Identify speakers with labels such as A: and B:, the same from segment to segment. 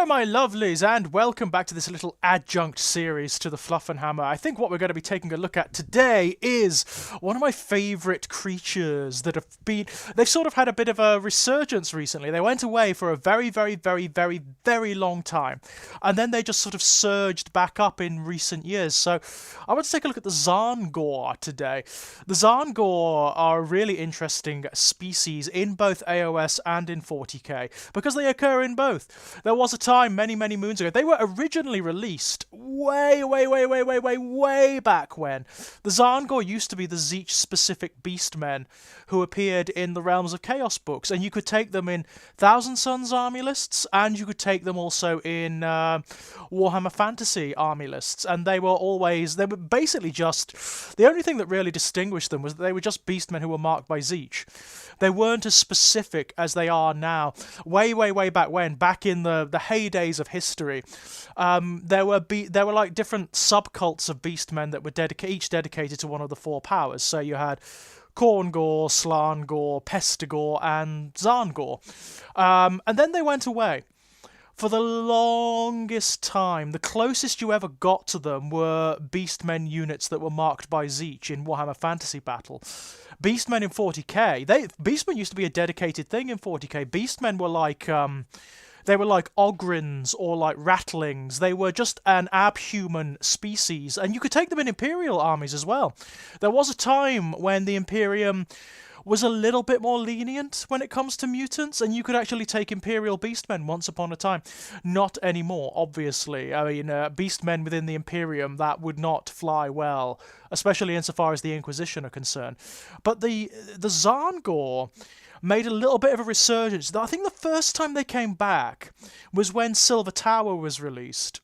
A: my lovelies, and welcome back to this little adjunct series to the Fluff and Hammer. I think what we're going to be taking a look at today is one of my favourite creatures that have been... They've sort of had a bit of a resurgence recently. They went away for a very, very, very, very, very long time, and then they just sort of surged back up in recent years. So I want to take a look at the Tzaangor today. The Tzaangor are a really interesting species in both AOS and in 40k, because they occur in both. There was a time many, many moons ago. They were originally released way back when. The Tzaangor used to be the Tzeentch-specific beastmen who appeared in the Realms of Chaos books, and you could take them in Thousand Sons army lists, and you could take them also in Warhammer Fantasy army lists, and they were basically just... The only thing that really distinguished them was that they were just beastmen who were marked by Tzeentch. They weren't as specific as they are now. Way back when, back in the heydays of history, there were like different subcults of beastmen that were each dedicated to one of the four powers. So you had Khorngor, Tzaangor, Pestigor, and Tzaangor. And then they went away. For the longest time, the closest you ever got to them were Beastmen units that were marked by Tzeentch in Warhammer Fantasy Battle. Beastmen in 40k, Beastmen used to be a dedicated thing in 40k. Beastmen were like... They were like Ogrins or like Rattlings. They were just an abhuman species, and you could take them in Imperial armies as well. There was a time when the Imperium was a little bit more lenient when it comes to mutants, and you could actually take Imperial Beastmen once upon a time. Not anymore, obviously. I mean, Beastmen within the Imperium, that would not fly well, especially insofar as the Inquisition are concerned. But the Tzaangor made a little bit of a resurgence. I think the first time they came back was when Silver Tower was released.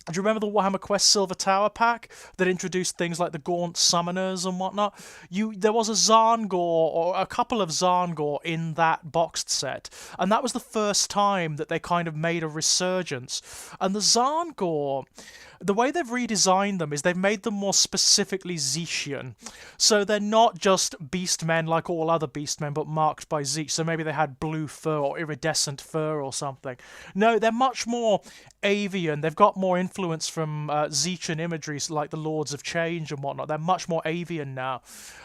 A: Do you remember the Warhammer Quest Silver Tower pack that introduced things like the Gaunt Summoners and whatnot? There was a Tzaangor, or a couple of Tzaangor in that boxed set, and that was the first time that they kind of made a resurgence. And the Tzaangor, the way they've redesigned them is they've made them more specifically Tzeentchian. So they're not just beastmen like all other beastmen, but marked by Tzeentch. So maybe they had blue fur or iridescent fur or something. No, they're much more avian. They've got more influence from Tzeentchian imagery, like the Lords of Change and whatnot. They're much more avian now.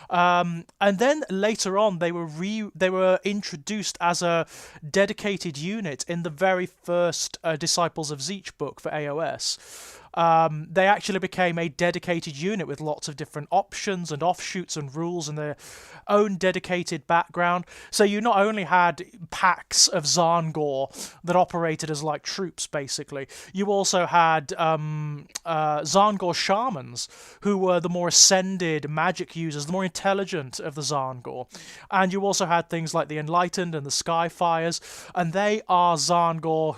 A: And then later on, they were introduced as a dedicated unit in the very first Disciples of Tzeentch book for AOS. They actually became a dedicated unit with lots of different options and offshoots and rules and their own dedicated background. So you not only had packs of Tzaangor that operated as like troops, basically, you also had Tzaangor shamans, who were the more ascended magic users, the more intelligent of the Tzaangor. And you also had things like the Enlightened and the Skyfires, and they are Tzaangor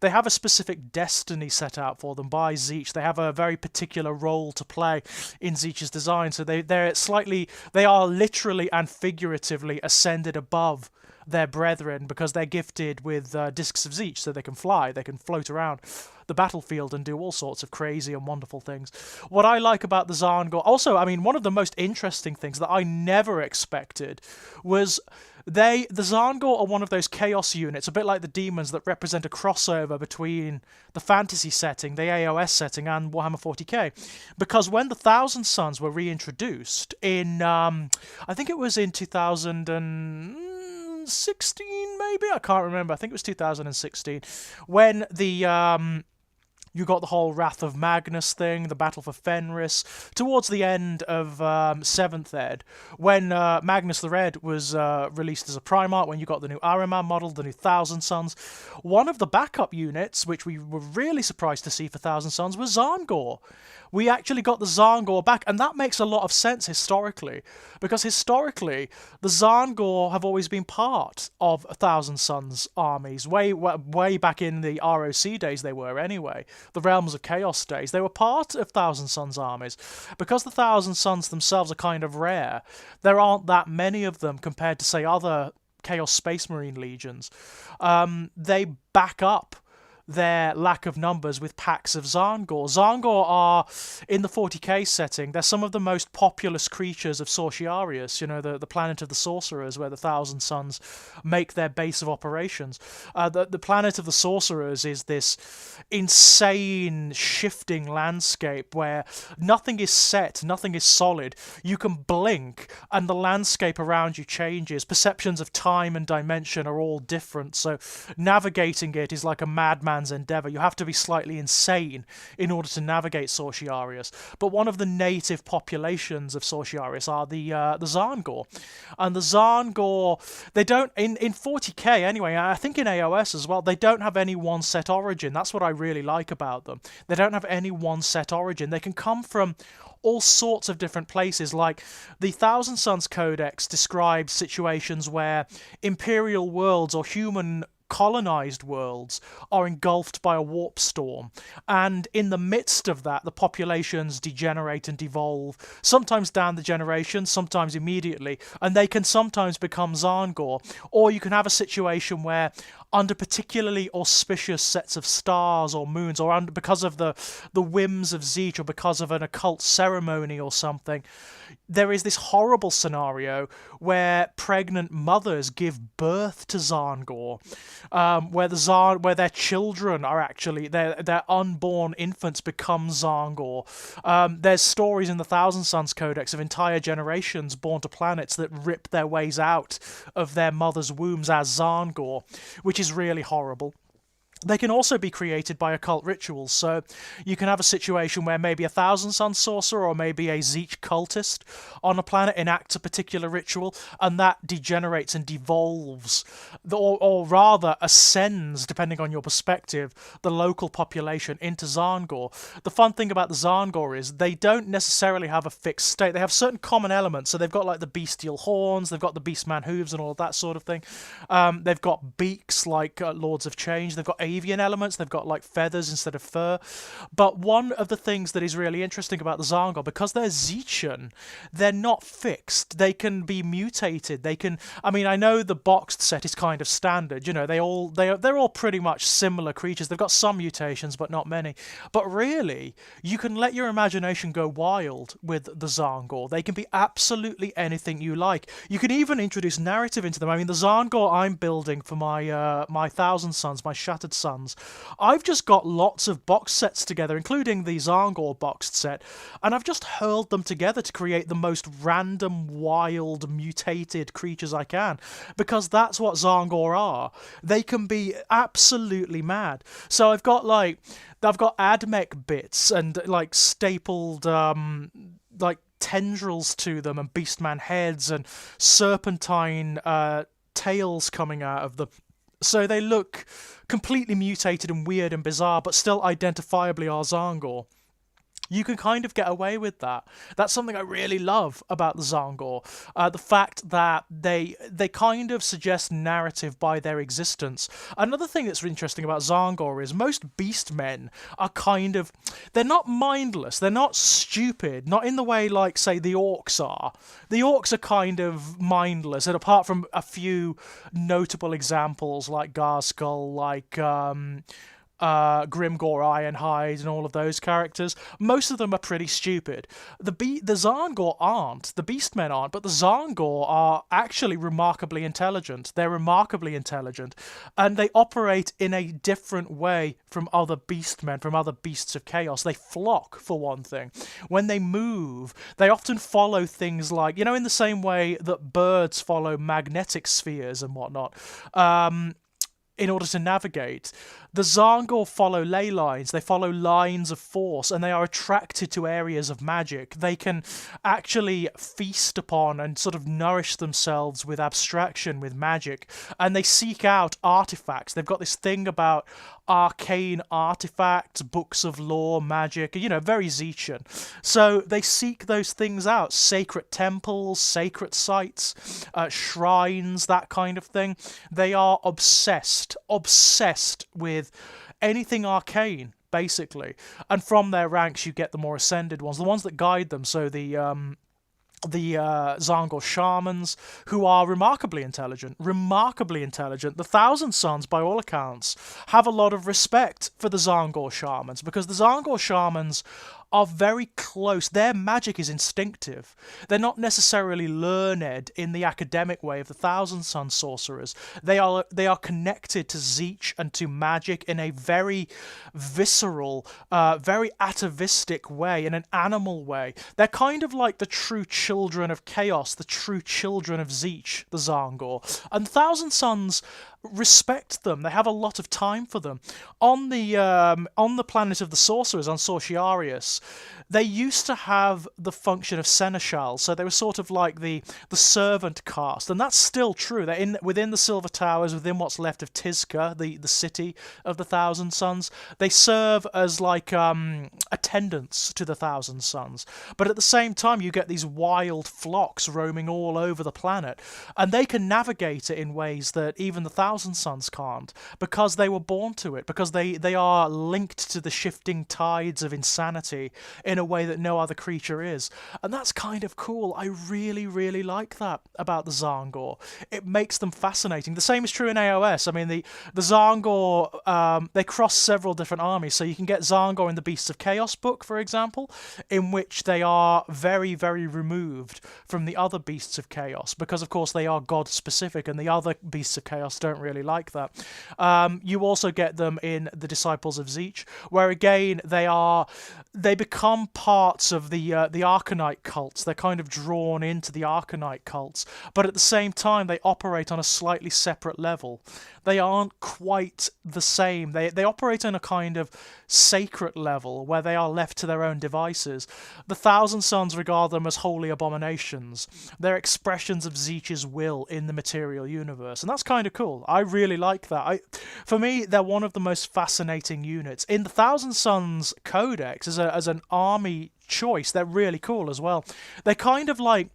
A: they have a specific destiny set out for them by Tzeentch. They have a very particular role to play in Tzeentch's design, so they are literally and figuratively ascended above their brethren because they're gifted with discs of Tzeentch, so they can fly, they can float around the battlefield and do all sorts of crazy and wonderful things. What I like about the Tzaangor, also, I mean, one of the most interesting things that I never expected was the Tzaangor are one of those chaos units, a bit like the demons, that represent a crossover between the fantasy setting, the AOS setting, and Warhammer 40k. Because when the Thousand Sons were reintroduced in, I think it was in 2016, maybe? I can't remember. I think it was 2016. When you got the whole Wrath of Magnus thing, the Battle for Fenris, towards the end of 7th Ed, when Magnus the Red was released as a Primarch, when you got the new Ahriman model, the new Thousand Sons, one of the backup units, which we were really surprised to see for Thousand Sons, was Tzaangor. We actually got the Tzaangor back, and that makes a lot of sense historically, because historically, the Tzaangor have always been part of Thousand Sons armies, way back in the ROC days they were anyway, the Realms of Chaos days, they were part of Thousand Sons armies. Because the Thousand Sons themselves are kind of rare, there aren't that many of them compared to, say, other Chaos Space Marine legions. They back up their lack of numbers with packs of Tzaangor. Tzaangor are, in the 40k setting, they're some of the most populous creatures of Sortiarius, the planet of the sorcerers, where the Thousand Sons make their base of operations. The planet of the sorcerers is this insane, shifting landscape where nothing is set, nothing is solid. You can blink, and the landscape around you changes. Perceptions of time and dimension are all different, so navigating it is like a madman's endeavor. You have to be slightly insane in order to navigate Sortiarius. But one of the native populations of Sortiarius are the Tzaangor. And the Tzaangor, they don't, in 40k anyway, I think in AOS as well, they don't have any one set origin. That's what I really like about them. They don't have any one set origin. They can come from all sorts of different places. Like the Thousand Sons Codex describes situations where imperial worlds or human colonized worlds are engulfed by a warp storm, and in the midst of that the populations degenerate and devolve, sometimes down the generations, sometimes immediately, and they can sometimes become Tzaangor. Or you can have a situation where under particularly auspicious sets of stars or moons, or because of the whims of Tzeentch, or because of an occult ceremony or something, there is this horrible scenario where pregnant mothers give birth to Tzaangor, where their children are actually their unborn infants become Tzaangor. There's stories in the Thousand Sons Codex of entire generations born to planets that rip their ways out of their mothers' wombs as Tzaangor, which is really horrible. They can also be created by occult rituals, so you can have a situation where maybe a Thousand Sons sorcerer or maybe a Tzeentch cultist on a planet enacts a particular ritual, and that degenerates and devolves, or rather ascends, depending on your perspective, the local population into Tzaangor. The fun thing about the Tzaangor is they don't necessarily have a fixed state. They have certain common elements, so they've got like the bestial horns, they've got the beastman hooves and all of that sort of thing. They've got beaks like Lords of Change, they've got avian elements, they've got like feathers instead of fur. But one of the things that is really interesting about the Tzaangor, because they're Tzeentchian, they're not fixed. They can be mutated. I know the boxed set is kind of standard, they're all pretty much similar creatures. They've got some mutations but not many. But really, you can let your imagination go wild with the Tzaangor. They can be absolutely anything you like. You can even introduce narrative into them. I mean, the Tzaangor I'm building for my Thousand Sons, my Shattered Sons, I've just got lots of box sets together, including the Tzaangor boxed set, and I've just hurled them together to create the most random, wild, mutated creatures I can, because that's what Tzaangor are. They can be absolutely mad. So I've got admech bits and like stapled tendrils to them, and beastman heads and serpentine tails coming out of them. So they look completely mutated and weird and bizarre, but still identifiably are Tzaangor. You can kind of get away with that. That's something I really love about the Tzaangor. The fact that they kind of suggest narrative by their existence. Another thing that's interesting about Tzaangor is most beastmen are they're not mindless, they're not stupid, not in the way like, say, the orcs are. The orcs are kind of mindless, and apart from a few notable examples like Garskull, like Grimgor Ironhide and all of those characters, most of them are pretty stupid. The Tzaangor aren't, the Beastmen aren't, but the Tzaangor are actually remarkably intelligent. They're remarkably intelligent, and they operate in a different way from other Beastmen, from other beasts of chaos. They flock, for one thing. When they move, they often follow things like, in the same way that birds follow magnetic spheres and whatnot, in order to navigate. The Tzaangor follow ley lines, they follow lines of force, and they are attracted to areas of magic. They can actually feast upon and sort of nourish themselves with abstraction, with magic, and they seek out artifacts. They've got this thing about arcane artifacts, books of lore, magic, very Tzeentchian. So they seek those things out, sacred temples, sacred sites, shrines, that kind of thing. They are obsessed with anything arcane, basically. And from their ranks you get the more ascended ones, the ones that guide them. So the the Tzaangor shamans, who are remarkably intelligent. Remarkably intelligent. The Thousand Sons, by all accounts, have a lot of respect for the Tzaangor shamans, because the Tzaangor shamans are very close. Their magic is instinctive. They're not necessarily learned in the academic way of the Thousand Sun sorcerers. They are connected to Tzeentch and to magic in a very visceral, very atavistic way, in an animal way. They're kind of like the true children of chaos, the true children of Tzeentch, the Tzaangor. And Thousand Suns respect them. They have a lot of time for them. On the planet of the sorcerers, on Sorciarius, they used to have the function of seneschals, so they were sort of like the servant caste, and that's still true. They're within the Silver Towers, within what's left of Tizca, the city of the Thousand Sons. They serve as like attendants to the Thousand Sons, but at the same time you get these wild flocks roaming all over the planet, and they can navigate it in ways that even the Thousand Sons can't, because they were born to it, because they are linked to the shifting tides of insanity in a way that no other creature is. And that's kind of cool. I really, really like that about the Tzaangor. It makes them fascinating. The same is true in AOS. I mean, the Tzaangor, they cross several different armies. So you can get Tzaangor in the Beasts of Chaos book, for example, in which they are very, very removed from the other Beasts of Chaos, because, of course, they are God-specific, and the other Beasts of Chaos don't really like that. You also get them in the Disciples of Tzeentch, where, again, they become parts of the Arcanite cults. They're kind of drawn into the Arcanite cults, but at the same time they operate on a slightly separate level. They aren't quite the same. They operate on a kind of sacred level where they are left to their own devices. The Thousand Sons regard them as holy abominations. They're expressions of Tzeentch's will in the material universe, and that's kind of cool. I really like that. For me, they're one of the most fascinating units. In the Thousand Sons Codex, as an army choice, they're really cool as well. They're kind of like,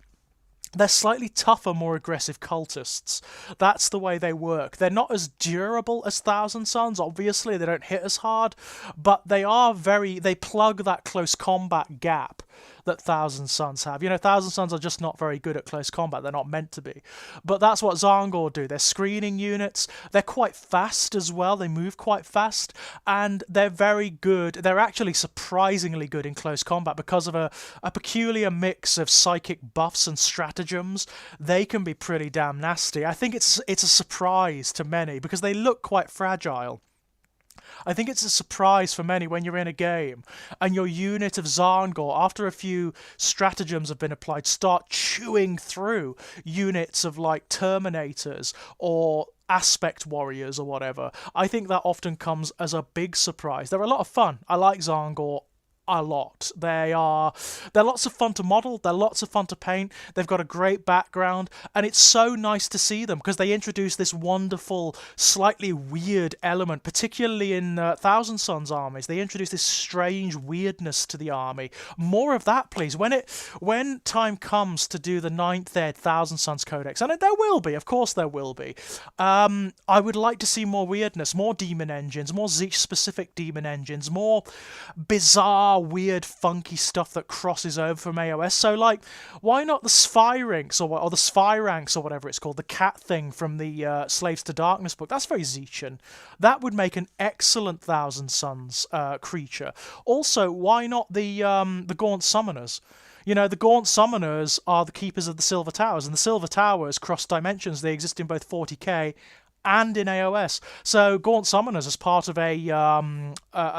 A: they're slightly tougher, more aggressive cultists. That's the way they work. They're not as durable as Thousand Sons, obviously. They don't hit as hard, but they plug that close combat gap that Thousand Sons have. You know, Thousand Sons are just not very good at close combat. They're not meant to be. But that's what Tzaangor do. They're screening units. They're quite fast as well. They move quite fast. And they're very good. They're actually surprisingly good in close combat because of a peculiar mix of psychic buffs and stratagems. They can be pretty damn nasty. I think it's a surprise to many because they look quite fragile. I think it's a surprise for many when you're in a game and your unit of Tzaangor, after a few stratagems have been applied, start chewing through units of like Terminators or Aspect Warriors or whatever. I think that often comes as a big surprise. They're a lot of fun. I like Tzaangor a lot. They're lots of fun to model, they're lots of fun to paint, they've got a great background, and it's so nice to see them because they introduce this wonderful, slightly weird element, particularly in Thousand Sons armies. They introduce this strange weirdness to the army. More of that, please. When time comes to do the 9th ed Thousand Sons Codex, and there will be, of course there will be, I would like to see more weirdness, more demon engines, more Tzeentch-specific demon engines, more bizarre, weird, funky stuff that crosses over from AOS. So, like, why not the Sphyranx or the Sphyranx or whatever it's called, the cat thing from the Slaves to Darkness book? That's very Tzeentchian. That would make an excellent Thousand Sons creature. Also, why not the Gaunt Summoners? You know, the Gaunt Summoners are the keepers of the Silver Towers, and the Silver Towers cross dimensions. They exist in both 40k and in AOS. So Gaunt Summoners as part of a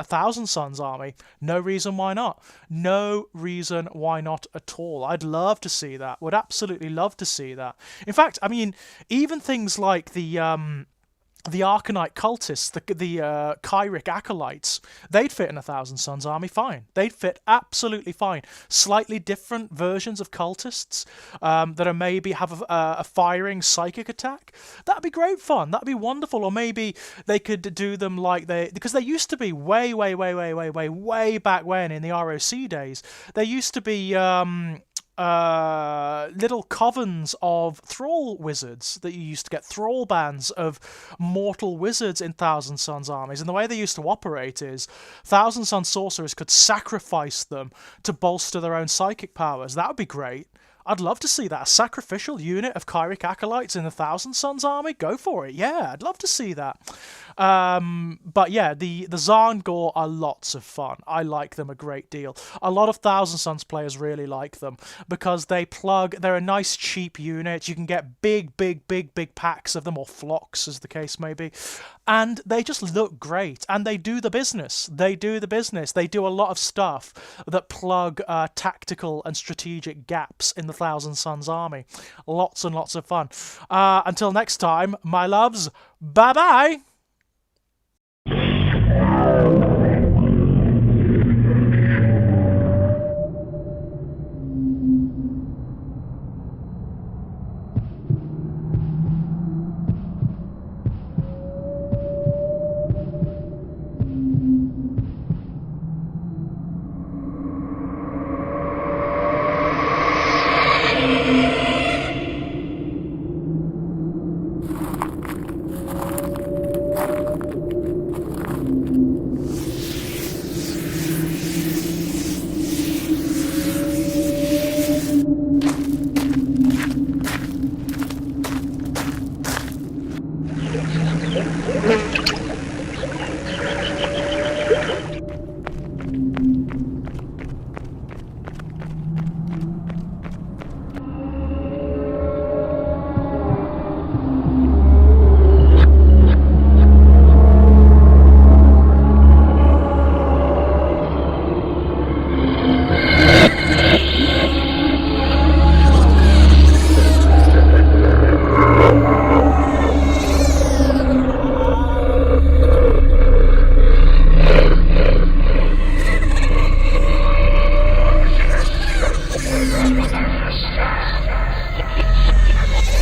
A: Thousand Sons army, no reason why not. No reason why not at all. I'd love to see that. Would absolutely love to see that. In fact, I mean, even things like the Arcanite cultists, the Kyric acolytes, they'd fit in a Thousand Sons army fine. They'd fit absolutely fine. Slightly different versions of cultists that are maybe have a firing psychic attack. That'd be great fun. That'd be wonderful. Or maybe they could do them like because they used to be way back when in the ROC days. They used to be little covens of thrall wizards that you used to get, thrall bands of mortal wizards in Thousand Sons armies. And the way they used to operate is Thousand Sons sorcerers could sacrifice them to bolster their own psychic powers. That would be great. I'd love to see that. A sacrificial unit of Kyric Acolytes in the Thousand Sons army? Go for it. Yeah, I'd love to see that. But yeah, the Tzaangor are lots of fun. I like them a great deal. A lot of Thousand Sons players really like them because they're a nice cheap unit. You can get big packs of them, or flocks as the case may be. And they just look great, and they do the business. They do a lot of stuff that plug tactical and strategic gaps in the Thousand Sons army. Lots and lots of fun. Until next time, my loves, bye-bye!